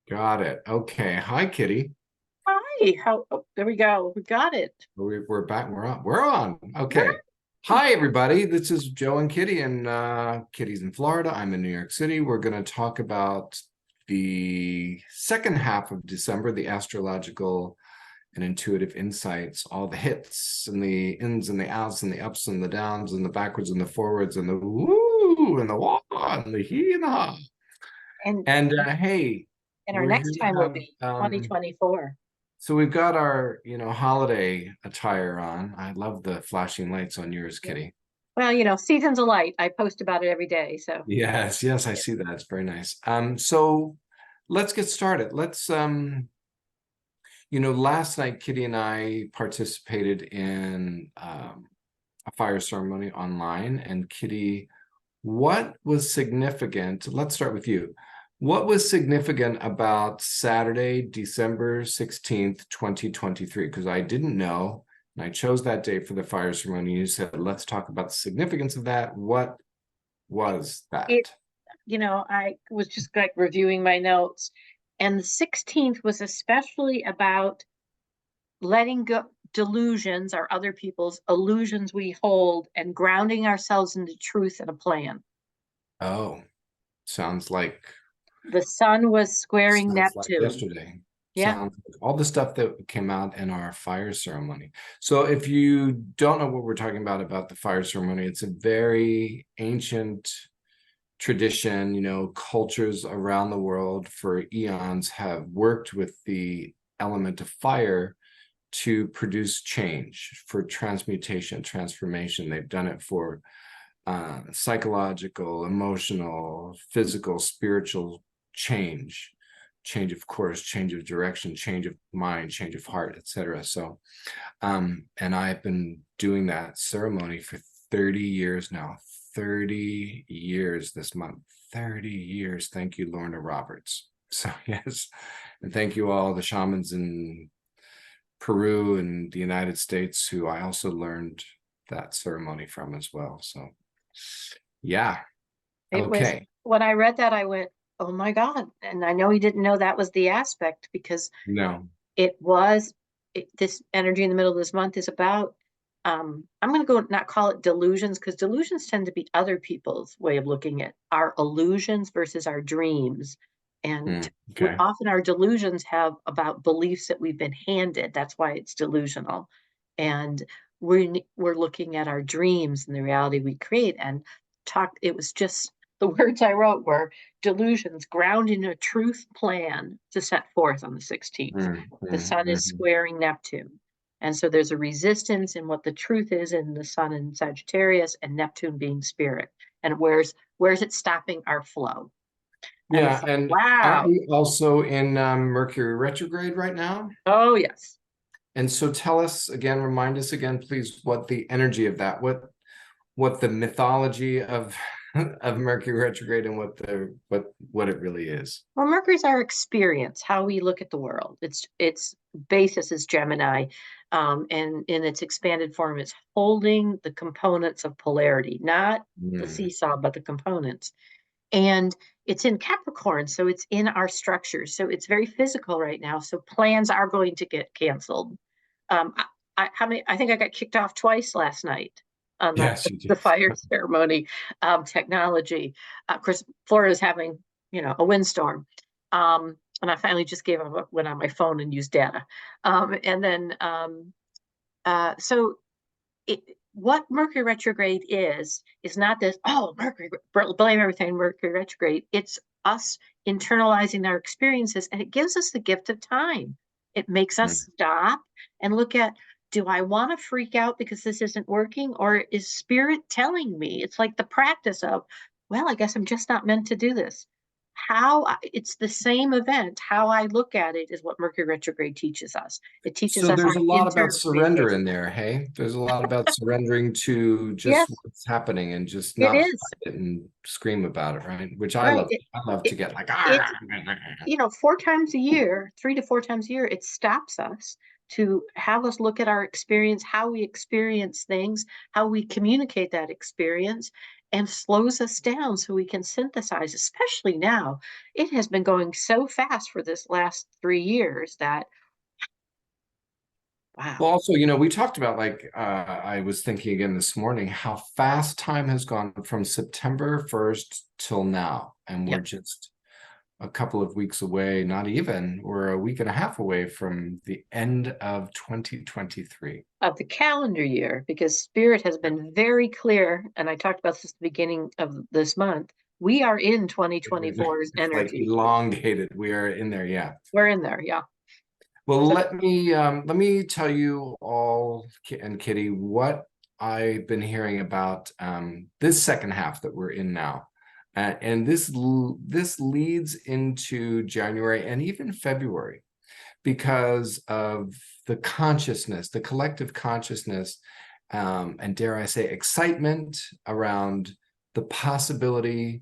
Got it. Okay. Hi, Kitty. Hi, there we go. We got it. We're back. We're on. We're on. Okay. Right. Hi, everybody. This is Joe and Kitty, and Kitty's in Florida. I'm in New York City. We're going to talk about the second half of December, the astrological and intuitive insights, all the hits and the ins and the outs and the ups and the downs and the backwards and the forwards and the woo and the wah and the he and the ha. And And hey, and our we're here next to time will have be 2024. so we've got our, holiday attire on. I love the flashing lights on yours, Yeah. Kitty. Well, Seasons of Light. I post about it every day. So Yes, yes, I yeah. see that. It's very nice. So let's get started. Let's last night Kitty and I participated in a fire ceremony online. And Kitty, what was significant? Let's start with you. What was significant about Saturday, December 16th, 2023? Because I didn't know, and I chose that day for the fire ceremony. You said, let's talk about the significance of that. What was it, that? I was just like reviewing my notes, and the 16th was especially about letting go delusions or other people's illusions we hold and grounding ourselves into truth and a plan. Oh, sounds like The sun was squaring sounds like Neptune. yesterday. Yeah. Sounds like all the stuff that came out in our fire ceremony. So if you don't know what we're talking about the fire ceremony, it's a very ancient tradition. Cultures around the world for eons have worked with the element of fire to produce change, for transmutation, transformation. They've done it for psychological, emotional, physical, spiritual change of course, change of direction, change of mind, change of heart, etc. So and I've been doing that ceremony for 30 years now. 30 years this month. 30 years. Thank you, Lorna Roberts. So yes, and thank you all the shamans in Peru and the United States who I also learned that ceremony from as well. So yeah. It was Okay. when I read that, I went, oh my God. And I know he didn't know that was the aspect because No. it was this energy in the middle of this month is about I'm going to go not call it delusions because delusions tend to be other people's way of looking at our illusions versus our dreams. And Okay. often our delusions have about beliefs that we've been handed. That's why it's delusional. And we're looking at our dreams and the reality we create and it was just the words I wrote were delusions ground in a truth plan to set forth on the 16th. The sun is Mhm. squaring Neptune. And so there's a resistance in what the truth is in the sun in Sagittarius and Neptune being spirit. And where's it stopping our flow? And it's Yeah, like, and aren't wow. we also in Mercury retrograde right now? Oh yes. And so tell us again, remind us again, please, what the energy of that, what the mythology of of Mercury retrograde and what it really is. Well, Mercury's our experience, how we look at the world. Its basis is Gemini, and in its expanded form, it's holding the components of polarity, not the Mm, seesaw, but the components. And it's in Capricorn, so it's in our structures. So it's very physical right now. So plans are going to get canceled. Um, how many? I think I got kicked off twice last night on yes, you the did. fire ceremony. Technology. Of course, Florida's having a windstorm, and I finally just gave up, went on my phone and used data, and then so it, what Mercury retrograde is not this, oh, Mercury, blame everything on Mercury retrograde. It's us internalizing our experiences and it gives us the gift of time. It makes us Mm. stop and look at, do I want to freak out because this isn't working? Or is spirit telling me? It's like the practice of, well, I guess I'm just not meant to do this. It's the same event. How I look at it is what Mercury retrograde teaches us. It teaches So us there's our a lot about internal surrender communication. in there, hey? There's a lot about surrendering to just Yes, what's happening and just it not is. fight it and scream about it, right? Which I Right. love. I love It to get like, it ah. 4 times a year, 3 to 4 times a year, it stops us to have us look at our experience, how we experience things, how we communicate that experience, and slows us down so we can synthesize, especially now. It has been going so fast for this last 3 years that, Well, wow. also, we talked about, like, I was thinking again this morning how fast time has gone from September 1st till now. And we're Yep. just a couple of weeks away, not even, we're a week and a half away from the end of 2023. Of the calendar year, because Spirit has been very clear, and I talked about this at the beginning of this month. We are in 2024's It's like energy. elongated. We are in there, yeah. We're in there, yeah. Well, So, let me tell you all, and Kitty, what I've been hearing about this second half that we're in now. And this leads into January and even February because of the consciousness, the collective consciousness, and dare I say, excitement around the possibility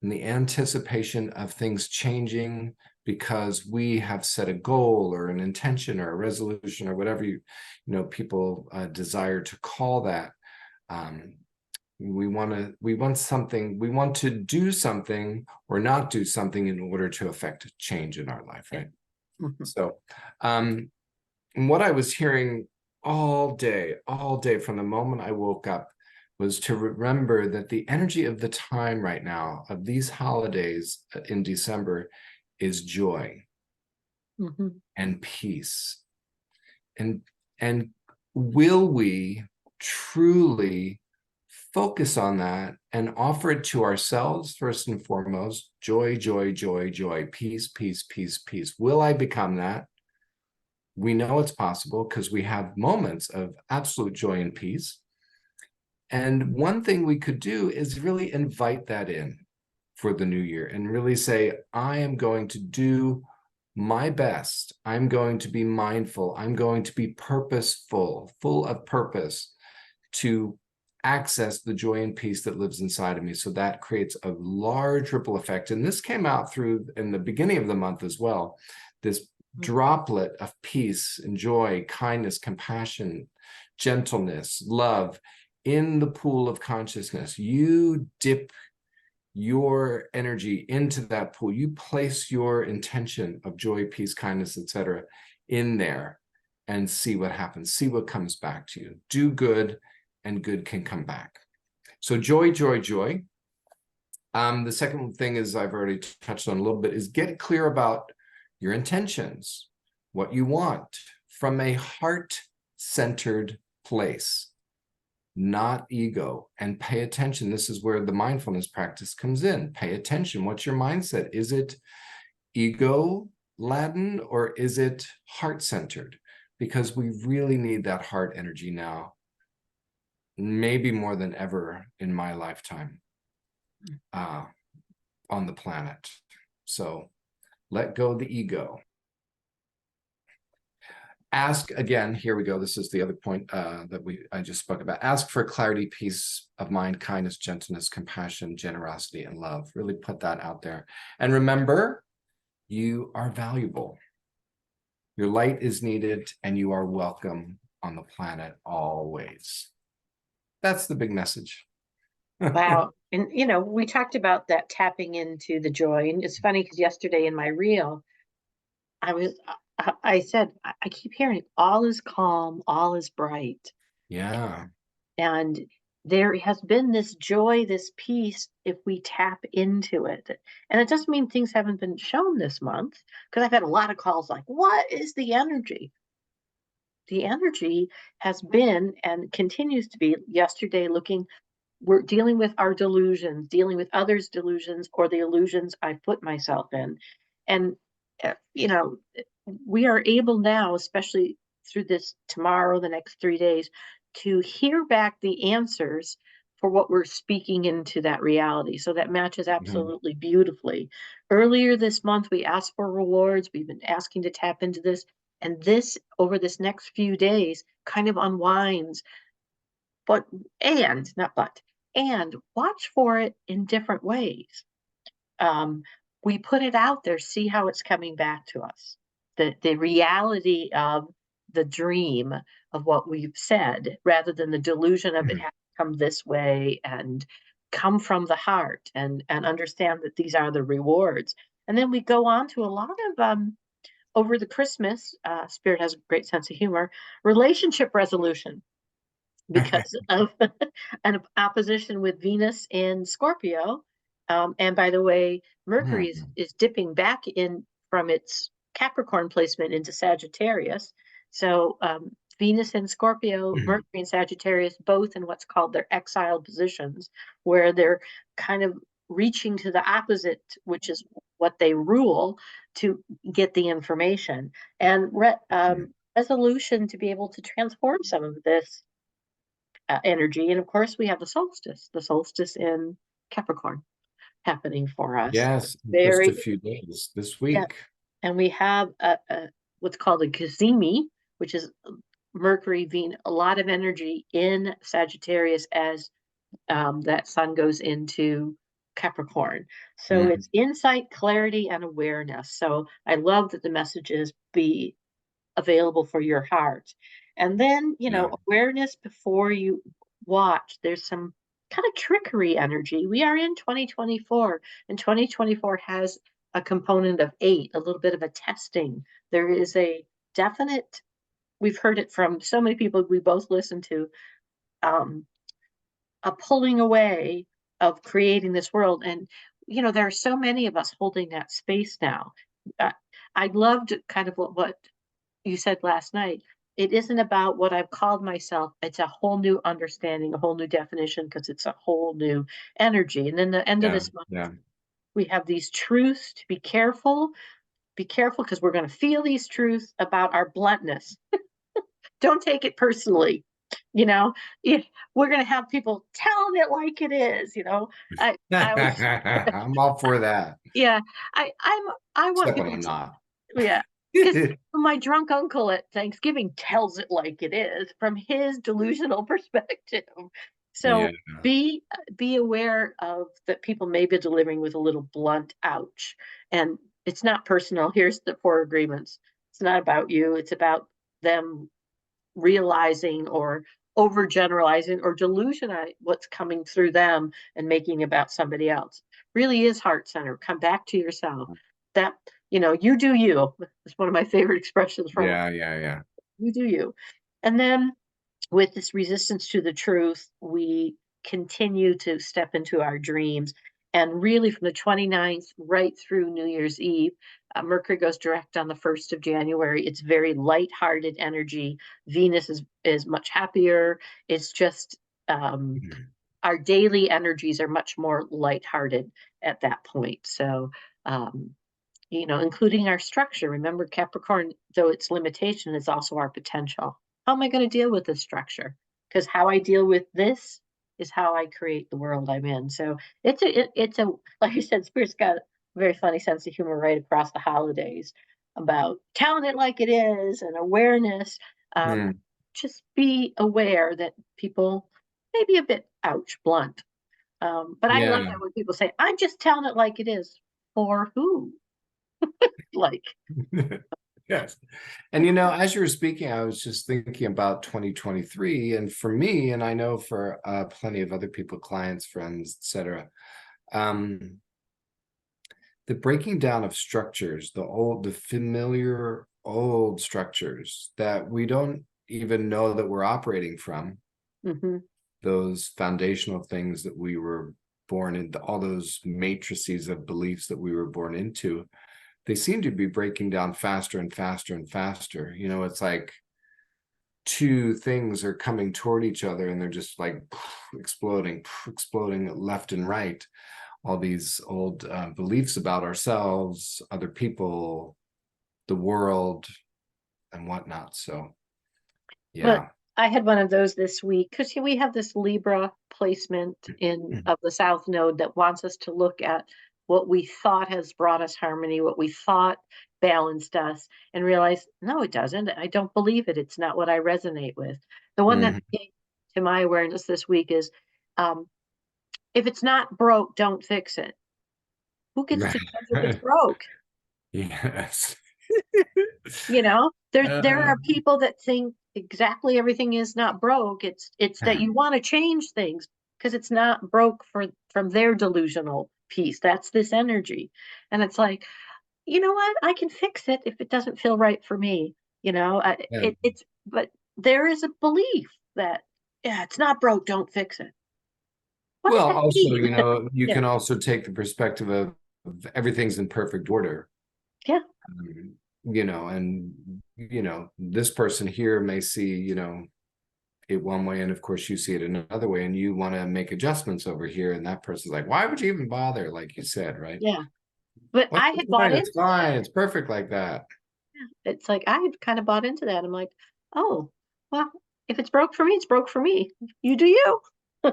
and the anticipation of things changing because we have set a goal or an intention or a resolution or whatever people desire to call that. We want to do something or not do something in order to affect change in our life, yeah. right? Mhm. So what I was hearing all day from the moment I woke up was to remember that the energy of the time right now, of these holidays in December, is joy Mhm. and peace. And will we truly focus on that and offer it to ourselves first and foremost? Joy, joy, joy, joy, peace, peace, peace, peace. Will I become that? We know it's possible because we have moments of absolute joy and peace. And one thing we could do is really invite that in for the new year and really say, I am going to do my best. I'm going to be mindful. I'm going to be purposeful, full of purpose to access the joy and peace that lives inside of me. So that creates a large ripple effect. And this came out through in the beginning of the month as well, this droplet of peace and joy, kindness, compassion, gentleness, love in the pool of consciousness. You dip your energy into that pool. You place your intention of joy, peace, kindness, etc. in there and see what happens. See what comes back to you. Do good and good can come back. So joy, joy, joy. The second thing is, I've already touched on a little bit, is get clear about your intentions, what you want from a heart-centered place, not ego. And pay attention. This is where the mindfulness practice comes in. Pay attention. What's your mindset? Is it ego laden or is it heart-centered? Because we really need that heart energy now, maybe more than ever in my lifetime on the planet. So let go the ego. Ask again, here we go. This is the other point that I just spoke about. Ask for clarity, peace of mind, kindness, gentleness, compassion, generosity, and love. Really put that out there. And remember, you are valuable. Your light is needed and you are welcome on the planet always. That's the big message. Wow. And, we talked about that tapping into the joy. And it's funny because yesterday in my reel, I said, I keep hearing all is calm, all is bright. Yeah. And there has been this joy, this peace, if we tap into it. And it doesn't mean things haven't been shown this month, because I've had a lot of calls like, what is the energy? The energy has been and continues to be yesterday looking, we're dealing with our delusions, dealing with others' delusions or the illusions I put myself in. And, uh, you know, we are able now, especially through this tomorrow, the next 3 days, to hear back the answers for what we're speaking into that reality. So that matches Mhm. absolutely beautifully. Earlier this month, we asked for rewards. We've been asking to tap into this. And this, over this next few days, kind of unwinds but and not but and watch for it in different ways. Um, we put it out there, see how it's coming back to us. The reality of the dream of what we've said, rather than the delusion of it Mhm. has to come this way and come from the heart, and understand that these are the rewards. And then we go on to a lot of over the Christmas, Spirit has a great sense of humor, relationship resolution, because of an opposition with Venus in Scorpio. And by the way, Mercury Mhm. is dipping back in from its Capricorn placement into Sagittarius. So Venus in Scorpio, Mhm. Mercury in Sagittarius, both in what's called their exile positions, where they're kind of reaching to the opposite, which is what they rule, to get the information. And resolution to be able to transform some of this energy. And of course, we have the solstice in Capricorn happening for us. Yes, just a Very, few days this yeah. week. And we have what's called a Gazimi, which is Mercury, Venus, a lot of energy in Sagittarius as that sun goes into Capricorn. So Mhm. it's insight, clarity, and awareness. So I love that the messages be available for your heart. And then, Yeah. awareness before you watch. There's some kind of trickery energy. We are in 2024, and 2024 has a component of eight, a little bit of a testing. There is a definite, we've heard it from so many people we both listen to, um, a pulling away of creating this world. And, there are so many of us holding that space now. Uh, I loved kind of what you said last night. It isn't about what I've called myself. It's a whole new understanding, a whole new definition, because it's a whole new energy. And then the end of Yeah. this month, Yeah. we have these truths to be careful. Be careful, because we're going to feel these truths about our bluntness. Don't take it personally. You know, if we're going to have people telling it like it is, I always, I'm all for that, yeah, I want except when people I'm to, not. yeah, because my drunk uncle at Thanksgiving tells it like it is from his delusional perspective. Yeah. So be aware of that people may be delivering with a little blunt ouch. And it's not personal. Here's the four agreements. It's not about you. It's about them realizing or overgeneralizing or delusionizing what's coming through them and making about somebody else. Really is heart center. Come back to yourself. That, you do you. It's one of my favorite expressions from Yeah. Yeah. Yeah. you do you. And then with this resistance to the truth, we continue to step into our dreams. And really, from the 29th right through New Year's Eve, Mercury goes direct on the 1st of January. It's very light-hearted energy. Venus is much happier. It's just Mhm. our daily energies are much more light-hearted at that point. So, including our structure. Remember, Capricorn, though its limitation, is also our potential. How am I going to deal with this structure? Because how I deal with this is how I create the world I'm in. So it's a like you said, Spirit's got a very funny sense of humor right across the holidays about telling it like it is and awareness. Um, Hmm. just be aware that people may be a bit ouch blunt. But I love Yeah. that when people say, "I'm just telling it like it is." For who? Like, Yes. And as you were speaking, I was just thinking about 2023. And for me, and I know for plenty of other people, clients, friends, etc., um, the breaking down of structures, the familiar old structures that we don't even know that we're operating from, mhm. those foundational things that we were born into, all those matrices of beliefs that we were born into, they seem to be breaking down faster and faster and faster. It's like two things are coming toward each other and they're just like exploding left and right. All these old beliefs about ourselves, other people, the world, and whatnot. So, But yeah. I had one of those this week because we have this Libra placement in Mhm. of the South Node that wants us to look at what we thought has brought us harmony, what we thought balanced us, and realize, no, it doesn't. I don't believe it. It's not what I resonate with. The one that Mhm. came to my awareness this week is, um, if it's not broke, don't fix it. Who gets to judge if it's Right. broke? Yes. You know, there Uh, are people that think exactly everything is not broke. It's that you want to change things because it's not broke for from their delusional piece. That's this energy. And it's like, you know what? I can fix it if it doesn't feel right for me. You know, yeah. it's but there is a belief that yeah, it's not broke, don't fix it. What does Well, that also, mean? you Yeah, can also take the perspective of everything's in perfect order. yeah, Um, and this person here may see, it one way, and of course you see it another way, and you want to make adjustments over here, and that person's like, why would you even bother? Like you said, right? yeah. But Well, I it's had bought fine, it's into that. fine, it's perfect like that. It's like I had kind of bought into that. I'm like, oh, well, if it's broke for me, it's broke for me. You do you.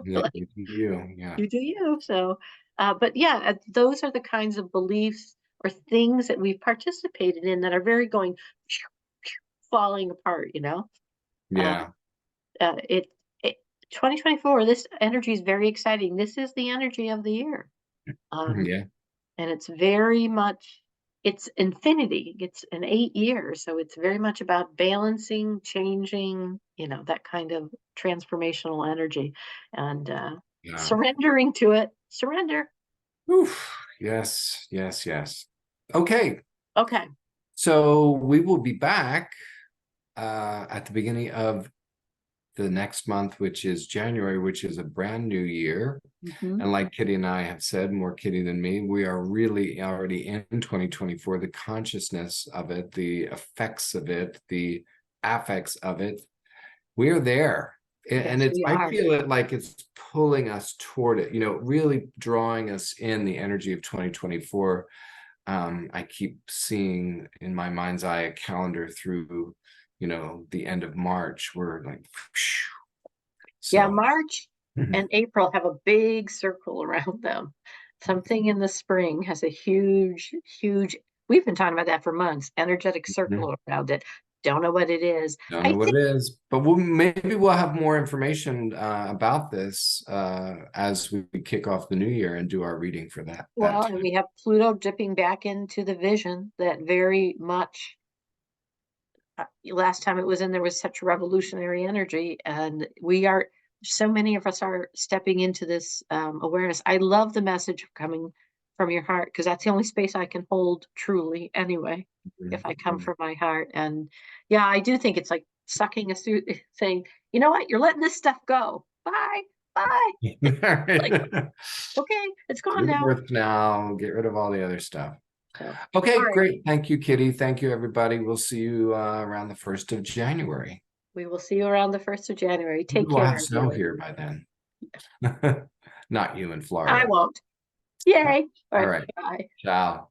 Yeah, Like, yeah. you do you. So, but yeah, those are the kinds of beliefs or things that we've participated in that are very going falling apart. Uh, Yeah. it, it 2024. This energy is very exciting. This is the energy of the year. Um, Yeah. and it's very much it's infinity. It's an 8 years, so it's very much about balancing, changing, that kind of transformational energy, and Yeah. surrendering to it. Surrender. Oof. Yes, yes, yes. Okay. Okay. So we will be back at the beginning of the next month, which is January, which is a brand new year. Hmm. And like Kitty and I have said, more Kitty than me, we are really already in 2024. The consciousness of it, the effects of it, the affects of it, we're there. And Yes, it's, we I are. feel it like it's pulling us toward it, really drawing us in the energy of 2024. I keep seeing in my mind's eye a calendar through, the end of March. We're like, Yeah, so. March and April have a big circle around them. Something in the spring has a huge, huge, we've been talking about that for months, energetic circle around it. Don't know what it is. Don't I know what think, it is, but maybe we'll have more information about this as we kick off the new year and do our reading for that well, and time. we have Pluto dipping back into the vision that very much, last time it was in there was such revolutionary energy, and so many of us are stepping into this awareness. I love the message of coming from your heart because that's the only space I can hold truly anyway, if I come Mhm. from my heart. And yeah, I do think it's like sucking a suit, saying, you know what, you're letting this stuff go. Bye, bye. Like, Get okay, it's gone rid of now. birth now, get rid of all the other stuff. So, all Okay, right, great. Thank you, Kitty. Thank you, everybody. We'll see you around the 1st of January. we will see you around the 1st of January. Maybe Take we'll have care, snow everyone. here by then. Not you in I Florida. won't. Yay. All All right, right. bye. Ciao.